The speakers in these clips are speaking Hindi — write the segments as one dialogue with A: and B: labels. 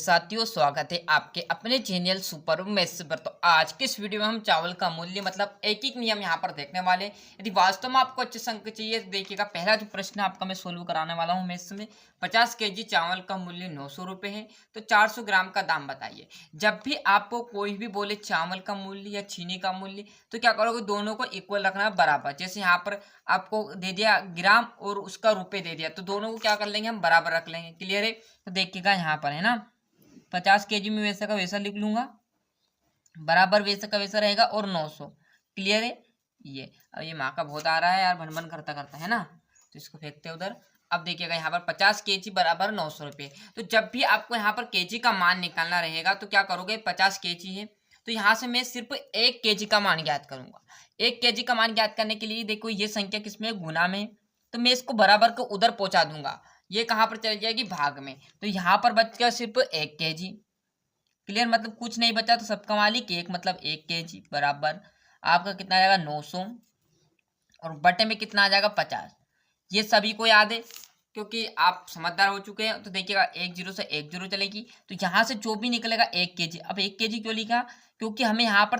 A: साथियों, स्वागत है आपके अपने चैनल सुपर मैथ्स पर। तो आज के इस वीडियो में हम चावल का मूल्य मतलब एक एक नियम यहाँ पर देखने वाले हैं। यदि वास्तव में आपको अच्छे अंक चाहिए तो देखिएगा, पहला जो प्रश्न आपका मैं सोल्व कराने वाला हूँ मैथ्स में। 50 केजी चावल का मूल्य 900 रुपये है, तो 400 ग्राम का दाम बताइए। जब भी आपको कोई भी बोले चावल का मूल्य या चीनी का मूल्य, तो क्या करोगे, दोनों को इक्वल रखना बराबर। जैसे यहाँ पर आपको दे दिया ग्राम और उसका रुपये दे दिया, तो दोनों को क्या कर लेंगे, हम बराबर रख लेंगे। क्लियर है? तो देखिएगा यहाँ पर है ना, 50 केजी में वैसा का वैसा लिख लूंगा, बराबर वैसा का वैसा रहेगा, और 900। क्लियर है? ये अब ये माँ का बहुत आ रहा है यार, भन भन करता करता है ना, तो इसको फेंकते उधर। अब देखिएगा यहाँ पर 50 केजी बराबर 900 रुपये। तो जब भी आपको यहाँ पर केजी का मान निकालना रहेगा तो क्या करोगे, 50 केजी है तो यहाँ से मैं सिर्फ 1 केजी का मान ज्ञात करूंगा। 1 केजी का मान ज्ञात करने के लिए देखो, ये संख्या किसमें, गुना में, तो मैं इसको बराबर को उधर पहुंचा दूंगा। ये कहाँ पर चली जाएगी, भाग में। तो यहाँ पर बच गया सिर्फ 1 केजी। क्लियर? मतलब कुछ नहीं बचा तो सब कमा ली, केक मतलब 1 केजी बराबर आपका कितना आ जाएगा, 900, और बटे में कितना आ जाएगा, 50। ये सभी को याद है क्योंकि आप समझदार हो चुके हैं। तो देखिएगा, 1 जीरो से 1 जीरो चलेगी, तो यहाँ से जो भी निकलेगा 1 केजी। अब 1 केजी क्यों लिखा, क्योंकि हमें यहाँ पर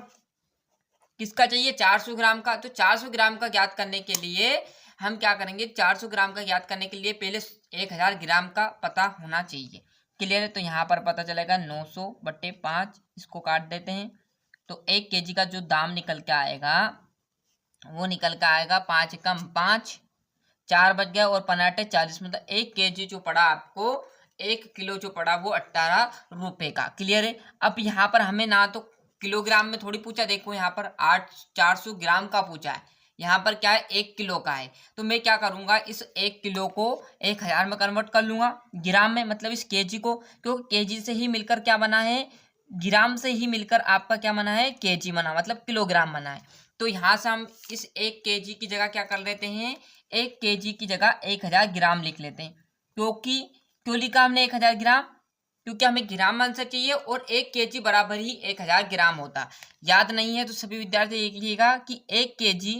A: किसका चाहिए, 400 ग्राम का। तो 400 ग्राम का ज्ञात करने के लिए हम क्या करेंगे, 400 ग्राम का ज्ञात करने के लिए पहले 1000 ग्राम का पता होना चाहिए। क्लियर है? तो यहाँ पर पता चलेगा 900 बट्टे 5, इसको काट देते हैं, तो 1 केजी का जो दाम निकल के आएगा वो निकल के आएगा 5 कम 5, 4 बच गया, और 5 40, मतलब 1 केजी जो पड़ा आपको, 1 किलो जो पड़ा वो 18 रुपये का। क्लियर है? अब यहाँ पर हमें ना तो किलोग्राम में थोड़ी पूछा, देखो यहाँ पर 400 ग्राम का पूछा है, यहाँ पर क्या है, 1 किलो का है। तो मैं क्या करूंगा, इस 1 किलो को 1000 में कन्वर्ट कर लूंगा ग्राम में, मतलब इस केजी को, क्योंकि केजी से ही मिलकर क्या बना है, ग्राम से ही मिलकर आपका क्या बना है, केजी बना, मतलब किलोग्राम बना है। तो यहाँ से हम इस 1 केजी की जगह क्या कर लेते हैं, 1 केजी की जगह 1000 ग्राम लिख लेते हैं। क्योंकि क्यों लिखा हमने 1000 ग्राम, क्योंकि हमें ग्राम आंसर चाहिए, और 1 केजी बराबर ही 1000 ग्राम होता। याद नहीं है तो सभी विद्यार्थी देख लीजिएगा कि 1 केजी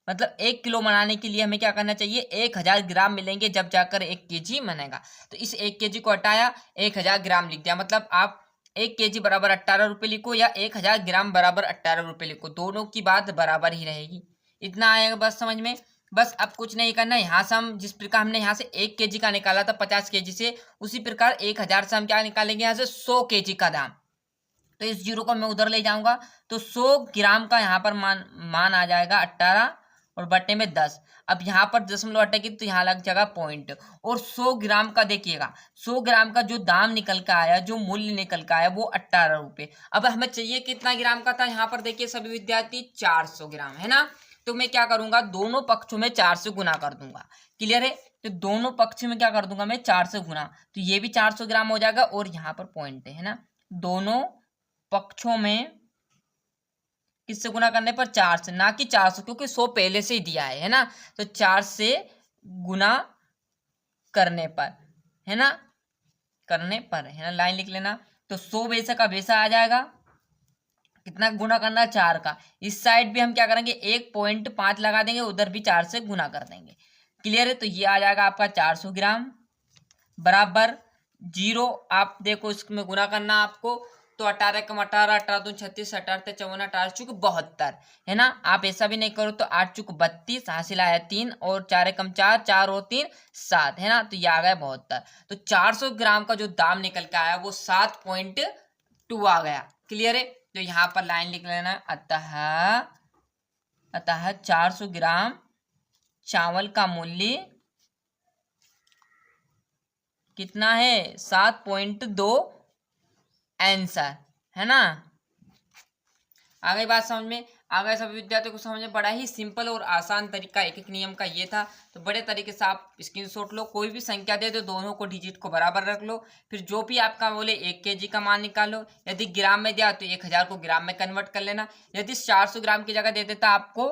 A: मतलब 1 किलो बनाने के लिए हमें क्या करना चाहिए, 1000 ग्राम मिलेंगे, जब जाकर 1 केजी बनेगा। तो इस 1 केजी को हटाया, 1000 ग्राम लिख दिया, मतलब आप 1 केजी बराबर 18 रुपये लिखो, या 1000 ग्राम बराबर 18 रुपये लिखो, दोनों की बात बराबर ही रहेगी। इतना आएगा बस समझ में। बस अब कुछ नहीं करना, यहाँ से हम जिस प्रकार हमने यहाँ से 1 केजी का निकाला था 50 केजी से, उसी प्रकार 1000 से हम क्या निकालेंगे, यहाँ से 100 केजी का दाम। तो इस जीरो को मैं उधर ले जाऊंगा, तो 100 ग्राम का यहाँ पर मान आ जाएगा 18, और बटे में 10। अब यहाँ पर दशमलव हटेगी तो यहाँ लग जाएगा पॉइंट, और 100 ग्राम का देखिएगा, 100 ग्राम का जो दाम निकल के आया, जो मूल्य निकल के आया, वो 18 रुपये। अब हमें चाहिए कितना ग्राम का था, यहाँ पर देखिए सभी विद्यार्थी 400 ग्राम है ना। तो मैं क्या करूंगा, दोनों पक्षों में 4 से गुना कर दूंगा। क्लियर है? तो दोनों पक्ष में क्या कर दूंगा मैं, 4 से गुना, तो ये भी 400 ग्राम हो जाएगा, और यहाँ पर पॉइंट है ना, दोनों पक्षों में किससे गुना करने पर, 4 से, ना कि 400, क्योंकि 100 पहले से ही दिया है ना। तो 4 से गुना करने पर है ना, करने पर है ना, लाइन लिख लेना। तो 100 वैसा का वैसा आ जाएगा, कितना गुना करना है, 4 का। इस साइड भी हम क्या करेंगे, 1.5 लगा देंगे, उधर भी 4 से गुना कर देंगे। क्लियर है? तो ये आ जाएगा आपका 400 ग्राम बराबर जीरो। आप देखो इसमें गुना करना आपको, तो 18 कम 18, 18 दूनी 36, 18 54, 18 चुक 72 है ना। आप ऐसा भी नहीं करो तो 8 चुक 32, हासिल आया 3, और 4 कम 4, 4 और 3 7 है ना, तो ये आ गया 72। तो 400 ग्राम का जो दाम निकल के आया वो 7.2 आ गया। क्लियर है? तो यहाँ पर लाइन लिख लेना, अतः 400 ग्राम चावल का मूल्य कितना है, 7.2 आंसर है ना। आ गई बात समझ में? आ गए सभी विद्यार्थियों को समझ में? बड़ा ही सिंपल और आसान तरीका एक एक नियम का ये था। तो बड़े तरीके से आप स्क्रीनशॉट लो, कोई भी संख्या दे तो दोनों को डिजिट को बराबर रख लो, फिर जो भी आपका बोले 1 केजी का मान निकालो। यदि ग्राम में दिया तो 1000 को ग्राम में कन्वर्ट कर लेना। यदि 400 ग्राम की जगह दे देता आपको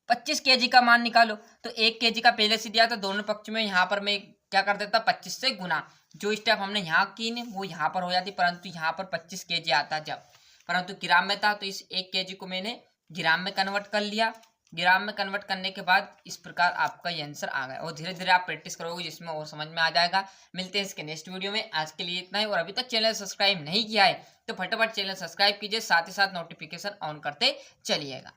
A: 25 केजी का मान निकालो, तो 1 केजी का पहले से दिया था, दोनों पक्ष में यहाँ पर मैं क्या कर देता, 25 से गुना। जो स्टेप हमने यहाँ की ने वो यहाँ पर हो जाती, परंतु यहाँ पर 25 केजी आता जब, परंतु ग्राम में था तो इस 1 केजी को मैंने ग्राम में कन्वर्ट कर लिया। ग्राम में कन्वर्ट करने के बाद इस प्रकार आपका ये आंसर आ गया, और धीरे धीरे आप प्रैक्टिस करोगे जिसमें और समझ में आ जाएगा। मिलते हैं इसके नेक्स्ट वीडियो में, आज के लिए इतना ही। और अभी तक चैनल सब्सक्राइब नहीं किया है तो फटाफट चैनल सब्सक्राइब कीजिए, साथ ही साथ नोटिफिकेशन ऑन करते चलिएगा।